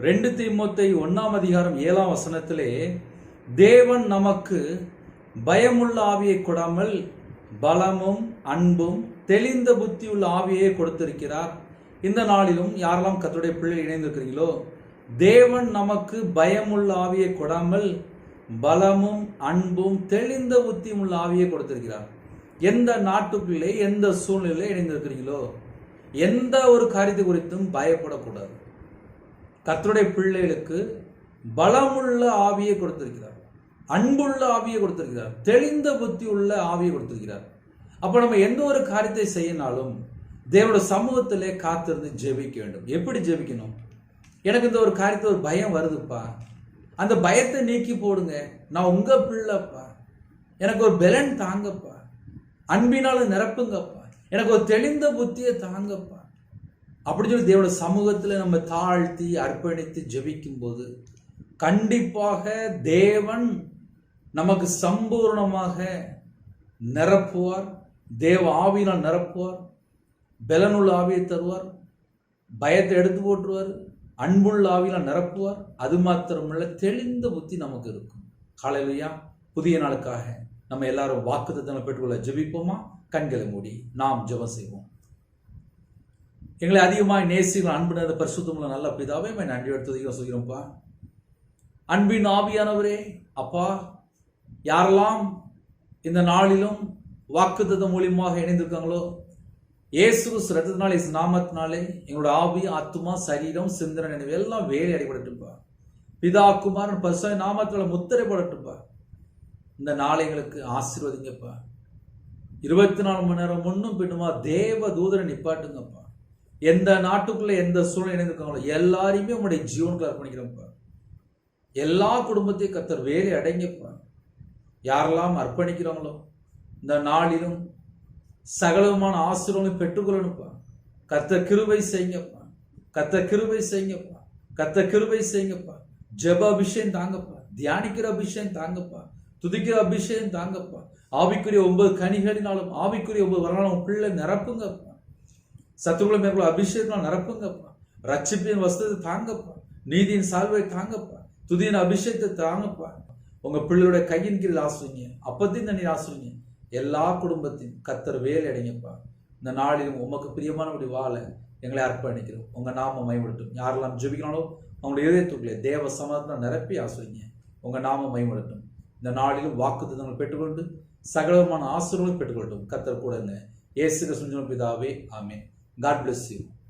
2 தீமோத்தேயு 1:7 தேவன் நமக்கு பயமுள்ள ஆவியை கொடாமல் பலமும் அன்பும் தெளிந்த புத்தியுள்ள ஆவியை கொடுத்திருக்கிறார். இந்த நாளிலும் யாரெல்லாம் கர்த்தருடைய பிள்ளை இணைந்திருக்கிறீங்களோ, தேவன் நமக்கு பயமுள்ள ஆவியை கொடாமல் பலமும் அன்பும் தெளிந்த புத்தியும் உள்ள ஆவியை கொடுத்திருக்கிறார். எந்த நாட்டுக்குள்ளே எந்த சூழ்நிலையில இணைந்திருக்கிறீங்களோ, எந்த ஒரு காரியத்தை குறித்தும் பயப்படக்கூடாது. கர்த்தருடைய பிள்ளைகளுக்கு பலமுள்ள ஆவியை கொடுத்திருக்கிறார், அன்புள்ள ஆவியை கொடுத்திருக்கிறார், தெளிந்த புத்தி உள்ள ஆவியை கொடுத்திருக்கிறார். அப்ப நம்ம எந்த ஒரு காரியத்தை செய்யினாலும் தேவனுடைய சமூகத்திலே காத்திருந்து ஜெபிக்க வேண்டும். எப்படி ஜெபிக்கணும்? எனக்கு இந்த ஒரு காரியத்தை ஒரு பயம் வருதுப்பா, அந்த பயத்தை நீக்கி போடுங்க, நான் உங்க பிள்ளைப்பா, எனக்கு ஒரு பலன் தாங்கப்பா, அன்பினால நிரப்புங்கப்பா, எனக்கு ஒரு தெளிந்த புத்தியை தாங்கப்பா அப்படி சொல்லி தேவனுடைய சமூகத்தில் நம்ம தாழ்த்தி அர்ப்பணித்து ஜெபிக்கும் போது கண்டிப்பாக தேவன் நமக்கு சம்பூர்ணமாக நிரப்புவார். தேவ ஆவியினால் நிரப்புவார், பலனுள்ள ஆவியை தருவார், பயத்தை எடுத்து போட்டுருவார், அன்புள்ள ஆவியினால் நிரப்புவார். அது மாத்திரமல்ல, தெளிந்த புத்தி நமக்கு இருக்கும். ஹல்லேலூயா. புதிய நாளுக்காக நம்ம எல்லாரும் வாக்குத்தத்தங்களை பெற்றுக்கொள்ள ஜெபிப்போமா? கண்களை மூடி நாம் ஜெபம் செய்வோம். எங்களை அதிகமாக நேசிக்கிற அன்புள்ள பரிசுத்தமுள்ள நல்ல பிதாவே, நன்றி எடுத்து சொல்கிறோம்ப்பா. அன்பின் ஆவியானவரே, அப்பா, யாரெல்லாம் இந்த நாளிலும் வாக்குத்தத்தம் மூலியமாக இணைந்திருக்காங்களோ, இயேசு ரத்தத்தினாலே, இயேசு நாமத்தினாலே எங்களோட ஆவி, ஆத்துமா, சரீரம், சிந்தனை, நினைவு எல்லாம் வேலை அடைபடட்டும்பா. பிதா, குமாரன், பரிசுத்த நாமத்தினால முத்திரைப்படட்டும்பா. இந்த நாளை எங்களுக்கு ஆசீர்வதிங்கப்பா. 24 மணி நேரம் முன்னும் பின்னுமா தேவ தூதரை நிப்பாட்டுங்கப்பா. எந்த நாட்டுக்குள்ள எந்த சூழ்நிலை இணைந்திருக்காங்களோ எல்லாரையுமே உங்களுடைய ஜீவனுக்கு அர்ப்பணிக்கிறோம்ப்பா. எல்லா குடும்பத்தையும் கர்த்தர் வேலை அடைங்கப்பா. யாரெல்லாம் அர்ப்பணிக்கிறாங்களோ இந்த நாளிலும் சகலமான ஆசீர்வாதங்களை பெற்றுக்கொள்ளணும்ப்பா. கர்த்தர் கிருபை செய்யுங்கப்பா, கர்த்தர் கிருபை செய்யுங்கப்பா, கர்த்தர் கிருபை செய்யுங்கப்பா. ஜெப அபிஷேகம் தாங்கப்பா, தியானிக்கிற அபிஷேகம் தாங்கப்பா, துதிக்கிற அபிஷேகம் தாங்கப்பா. ஆவிக்குரிய 9 கனிகளினாலும் ஆவிக்குரிய 9 வரலாலும் பிள்ளை நிரப்புங்கப்பா. சத்துருக்களை மேற்கொள்ள அபிஷேகம் நிரப்புங்கப்பா. ரட்சிப்பின் வஸ்துவை தாங்கப்பா, நீதியின் சால்வை தாங்கப்பா, துதியின் அபிஷேகத்தை தாங்கப்பா. உங்க பிள்ளையோட கையின் கீழ் ஆசுவீங்க, அப்பத்தின் தண்ணீர் ஆசுவீங்க. எல்லா குடும்பத்தையும் கர்த்தர் வேலை அடைங்கப்பா. இந்த நாளிலும் உமக்கு பிரியமானபடி வாழ எங்களை அர்ப்பணிக்கிறோம். உங்க நாம மகிமைப்படட்டும். யாரெல்லாம் ஜெபிக்கிறாங்களோ அவங்களுடைய இதயத்துக்குள்ளே தேவ சமாதானம் நிரப்பி ஆசுவீங்க. உங்க நாம மகிமைப்படட்டும். இந்த நாளிலும் வாக்குத்தத்தங்களை பெற்றுக்கொண்டு சகலமான ஆசீர்வாதங்களை பெற்றுக்கொள்ளட்டும். கர்த்தர் கூட இயேசு கிறிஸ்துவின் பிதாவே, ஆமென். God bless you.